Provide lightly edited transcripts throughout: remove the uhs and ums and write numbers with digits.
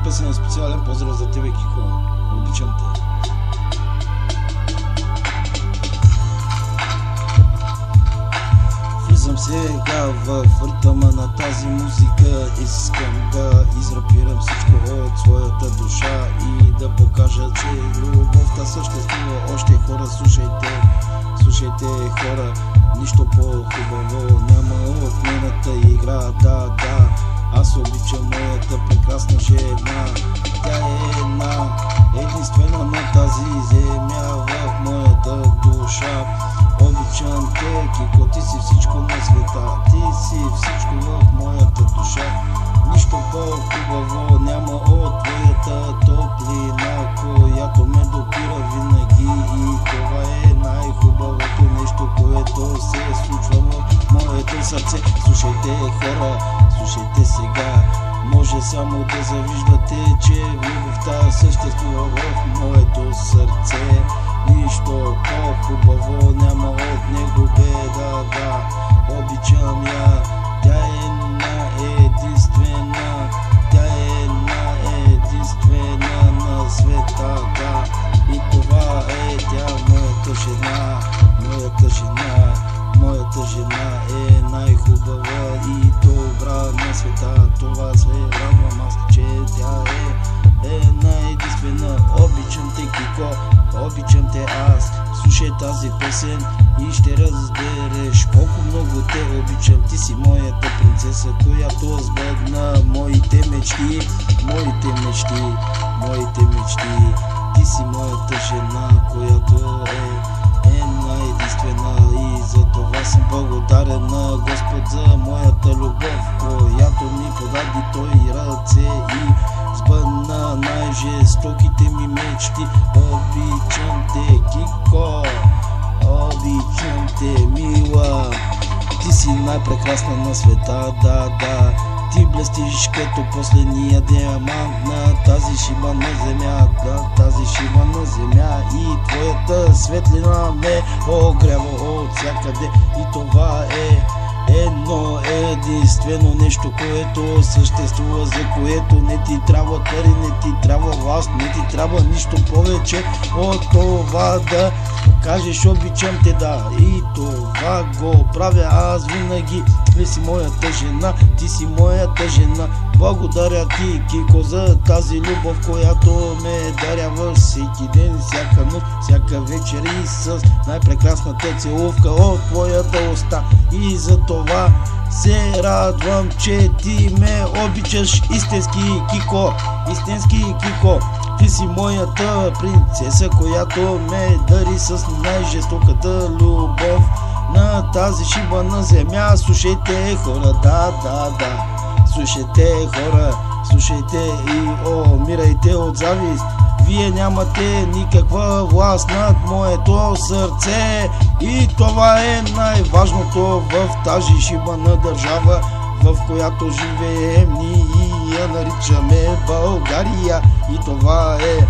песен е специален поздрав за тебе, Кико. Обичам те. Влизам сега в ритъма на тази музика. Искам да израпирам всичко от своята душа и да покажа, че любовта съществува. Още хора, слушайте хора, нищо по-хубаво няма от нейната игра. Да, аз обичам моята прекрасна жена. Тя е единствена на тази земя в моята душа. Обичам те, Кико, ти си всичко на света. Ти си всичко в моята душа. Нищо по-хубаво няма от твоята топлина, която ме допира винаги. И това е най-хубавото нещо, което се случва в моето сърце. Слушайте хора, слушайте сега. Може само да завиждате, че любовта съществува в моето сърце. Нищо по-хубаво няма от него, да. Обичам я, тя е единствена. Тя е единствена на света, да. И това е тя, моята жена. Моята жена е най-хубава и добра на света. Това се радвам аз, че тя е най-единствена. Обичам те, Кико, обичам те аз. Слушай тази песен и ще разбереш колко много те обичам. Ти си моята принцеса, която сбъдна моите мечти. Ти си моята жена, която е най-единствена. И за това съм благодарен на Господ за моята любов, която ми подаде той ръце и сбъдна най-жестоките ми мечти. Обичам те, Кико, обичам те, мила. Ти си най-прекрасна на света, да. Ти блестиш като последния диамант на тази шиба на земя, и твоята светлина ме огрява от всякъде. И това е едно единствено нещо, което съществува, за което не ти трябва пари, не ти трябва власт, не ти трябва нищо повече от това да кажеш обичам те, да. И това го правя аз винаги. Ти си моята жена, ти си моята жена. Благодаря ти, Кико, за тази любов, която ме дарява всеки ден, всяка нощ, всяка вечер и с най-прекрасната целувка от твоята уста. И за това се радвам, че ти ме обичаш, истински Кико. Ти си моята принцеса, която ме дари с най-жестоката любов на тази шиба на земя. Слушайте хора, да. Слушайте хора, слушайте и умирайте от завист. Вие нямате никаква власт над моето сърце. И това е най-важното в тази шиба на държава, в която живеем ние и я наричаме България. И това е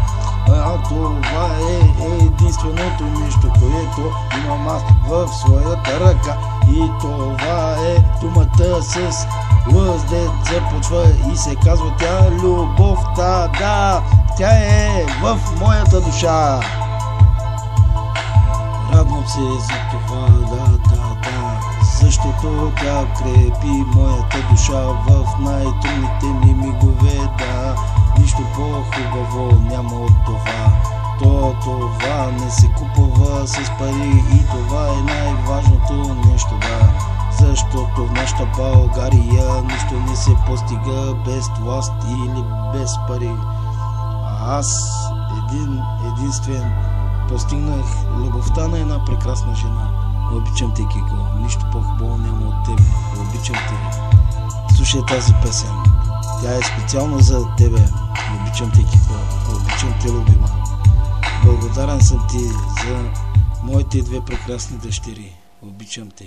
единственото нещо, което имам аз в своята ръка. И това е думата с лъздет започва и се казва тя любовта, да. Тя е в моята душа. Радвам се за това, да. Защото тя крепи моята душа в най-трудните ми мигове, да. Нищо по-хубаво няма от това. Това не се купува с пари и това е най-важното нещо, да. Защото в нашата България нищо не се постига без власт или без пари. Аз единствен постигнах любовта на една прекрасна жена. Обичам те, Кико, нищо по-хубаво няма от тебе. Обичам те. Слушай тази песен, тя е специално за тебе. Обичам те, Кико, обичам те, любима. Благодарен съм ти за моите две прекрасни дъщери. Обичам те.